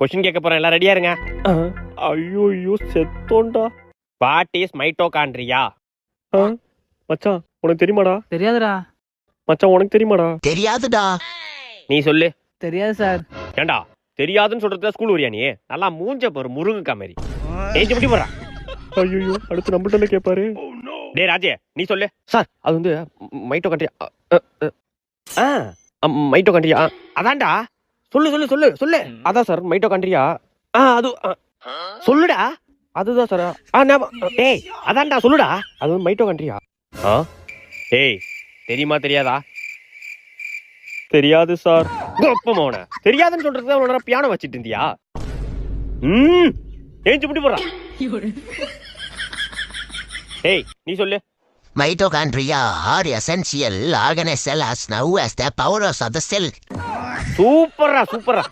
Question கேட்க போறேன், எல்லாம் ரெடியா இருங்க. ஐயோ செத்தோண்டா. What is mitochondria? மச்சான் உனக்கு தெரியுமாடா? தெரியாதுடா. மச்சான் உனக்கு தெரியுமாடா? தெரியாதுடா. நீ சொல்லு. தெரியாது சார். ஏண்டா தெரியாதுன்னு சொல்றதுக்கு ஸ்கூல் வரியா நீ? நல்லா மூஞ்ச பாரு, முருங்கக்கா மாதிரி ஏஞ்சி முடி போடுறா. ஐயோ அடுத்து நம்மள்ட்ட கேட்பாரு. டே ராஜே நீ சொல்லு. சார் அது வந்து மைட்டோகாண்ட்ரியா. மைட்டோகாண்ட்ரியா அதான்டா. சொல்லு சொல்லு சொல்லு சொல்லு. அதான் சார் மைட்டோகாண்ட்ரியா. அது சொல்லுடா. அதுதான் சார். டேய் அதான்டா சொல்லுடா. அது வந்து மைட்டோகாண்ட்ரியா. டேய் தெரியுமா தெரியாதா? தெரியாது சார். கோப்பமோன தெரியாதுன்னு சொல்றதுக்கு உன்னோட பியானோ வச்சிட்டு இருந்தியா? ஏஞ்சி முடி போடுறா. டேய் நீ சொல்லு. Mitochondria are essential organelles as now as the powers of the cell. சூப்பரா சூப்பரா.